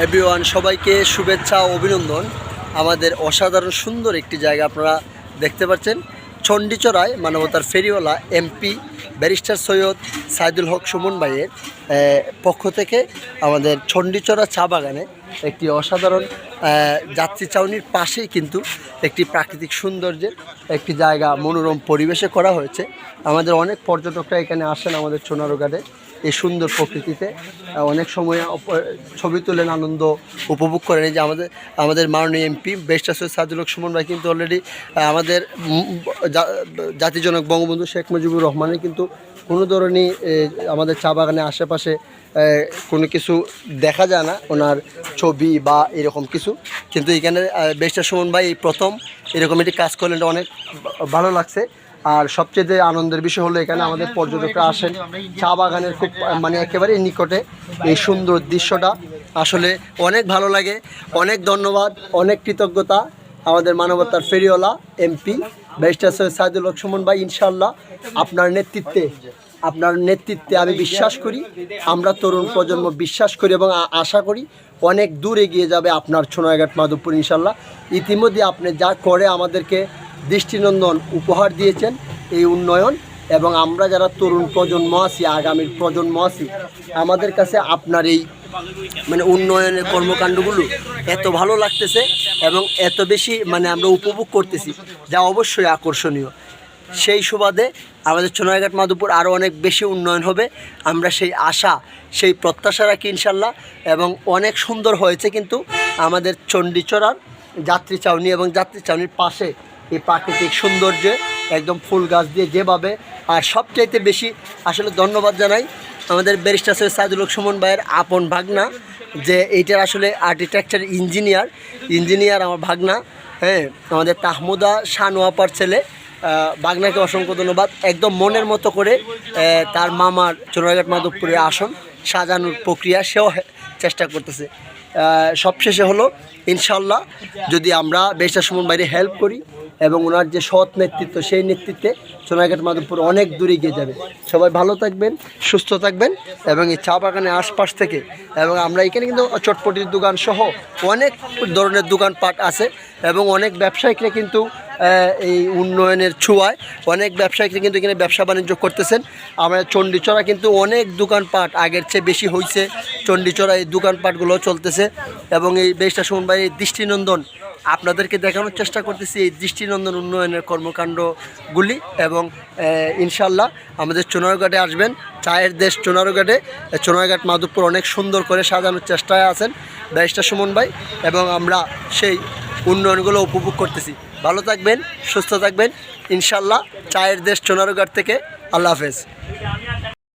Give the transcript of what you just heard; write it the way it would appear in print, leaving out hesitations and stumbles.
Everyone, সবাইকে শুভেচ্ছা ও অভিনন্দন। আমাদের অসাধারণ সুন্দর একটি জায়গা আপনারা দেখতে পাচ্ছেন, চণ্ডীচড়ায় মানবতার ফেরিওয়ালা এমপি ব্যারিস্টার সৈয়দ সাইদুল হক সুমন ভাইয়ের পক্ষ থেকে আমাদের চণ্ডীচড়া চা বাগানে একটি অসাধারণ যাত্রী ছাউনির পাশেই কিন্তু একটি প্রাকৃতিক সৌন্দর্যের একটি জায়গা মনোরম পরিবেশে করা হয়েছে। আমাদের অনেক পর্যটকরা এখানে আসেন আমাদের সোনারগাঁয়ে এই সুন্দর প্রকৃতিতে অনেক সময় ছবি তোলেন, আনন্দ উপভোগ করেন। এই যে আমাদের মাননীয় এমপি ব্যারিস্টার সৈয়দ সাইদুল হক সুমন ভাই কিন্তু অলরেডি আমাদের জাতিজনক বঙ্গবন্ধু শেখ মুজিবুর রহমানের কিন্তু কোনো ধরনের আমাদের চা বাগানের আশেপাশে কোনো কিছু দেখা যায় না, ওনার ছবি বা এরকম কিছু। কিন্তু এখানে ব্যারিস্টার সুমন ভাই এই প্রথম এরকম একটি কাজ করলেন, অনেক ভালো লাগছে। আর সবচেয়ে আনন্দের বিষয় হলো এখানে আমাদের পর্যটকরা আসেন, চা বাগানের খুব মানে একেবারে নিকটে এই সুন্দর দৃশ্যটা আসলে অনেক ভালো লাগে। অনেক ধন্যবাদ, অনেক কৃতজ্ঞতা আমাদের মানবতার ফেরিওয়ালা এমপি ব্যারিস্টার সৈয়দ সাইদুল হক সুমন ভাই। ইনশাআল্লাহ আপনার নেতৃত্বে আমি বিশ্বাস করি, আমরা তরুণ প্রজন্ম বিশ্বাস করি এবং আশা করি অনেক দূর এগিয়ে যাবে আপনার সোনারঘাট মাধবপুর ইনশাআল্লাহ। ইতিমধ্যে আপনি যা করে আমাদেরকে দৃষ্টিনন্দন উপহার দিয়েছেন এই উন্নয়ন, এবং আমরা যারা তরুণ প্রজন্ম আছি, আগামীর প্রজন্ম আছি, আমাদের কাছে আপনার এই মানে উন্নয়নের কর্মকাণ্ডগুলো এত ভালো লাগতেছে এবং এত বেশি মানে আমরা উপভোগ করতেছি, যা অবশ্যই আকর্ষণীয়। সেই সুবাদে আমাদের সোনারঘাট মাধবপুর আরও অনেক বেশি উন্নয়ন হবে, আমরা সেই আশা সেই প্রত্যাশা রাখি ইনশাল্লাহ। এবং অনেক সুন্দর হয়েছে কিন্তু আমাদের চণ্ডীচড়ার যাত্রী ছাউনি এবং যাত্রী ছাউনির পাশে এই প্রাকৃতিক সৌন্দর্যে একদম ফুল গাছ দিয়ে যেভাবে। আর সবচাইতে বেশি আসলে ধন্যবাদ জানাই আমাদের ব্যারিস্টার সৈয়দ সাইদুল হক সুমন ভাইয়ের আপন ভাগনা, যে এইটার আসলে আর্কিটেকচার ইঞ্জিনিয়ার আমার ভাগনা, হ্যাঁ, আমাদের তাহমুদা শানোয়াপার ছেলে। ভাগনাকে অসংখ্য ধন্যবাদ। একদম মনের মতো করে তার মামার সোনারঘাট মাধবপুরে আসন সাজানোর প্রক্রিয়া সেও চেষ্টা করতেছে। সবশেষে হলো ইনশাল্লাহ যদি আমরা ব্যারিস্টার সুমন ভাইয়ের হেল্প করি এবং ওনার যে সৎ নেতৃত্ব, সেই নেতৃত্বে সোনারঘাট মাধবপুর অনেক দূরে এগিয়ে যাবে। সবাই ভালো থাকবেন, সুস্থ থাকবেন এবং এই চা বাগানের আশপাশ থেকে, এবং আমরা এখানে কিন্তু চটপটির দোকান সহ অনেক ধরনের দোকানপাট আছে এবং অনেক ব্যবসায়িকরা কিন্তু এই উন্নয়নের ছোঁয়ায় অনেক ব্যবসায়িকরা কিন্তু এখানে ব্যবসা বাণিজ্য করতেছেন। আমাদের চণ্ডীচড়া কিন্তু অনেক দোকানপাট আগের চেয়ে বেশি হয়েছে, চণ্ডীচড়া এই দোকানপাটগুলো চলতেছে এবং এই ব্যারিস্টার সুমন ভাইয়ের দৃষ্টিনন্দন আপনাদেরকে দেখানোর চেষ্টা করতেছি এই দৃষ্টিনন্দন উন্নয়নের কর্মকাণ্ডগুলি। এবং ইনশাল্লাহ আমাদের সোনারঘাটে আসবেন, চায়ের দেশ সোনারঘাট মাধবপুর অনেক সুন্দর করে সাজানোর চেষ্টায় আছেন ব্যারিস্টার সুমন ভাই, এবং আমরা সেই উন্নয়নগুলো উপভোগ করতেছি। ভালো থাকবেন, সুস্থ থাকবেন ইনশাল্লাহ। চায়ের দেশ সোনারঘাট থেকে আল্লাহ হাফেজ।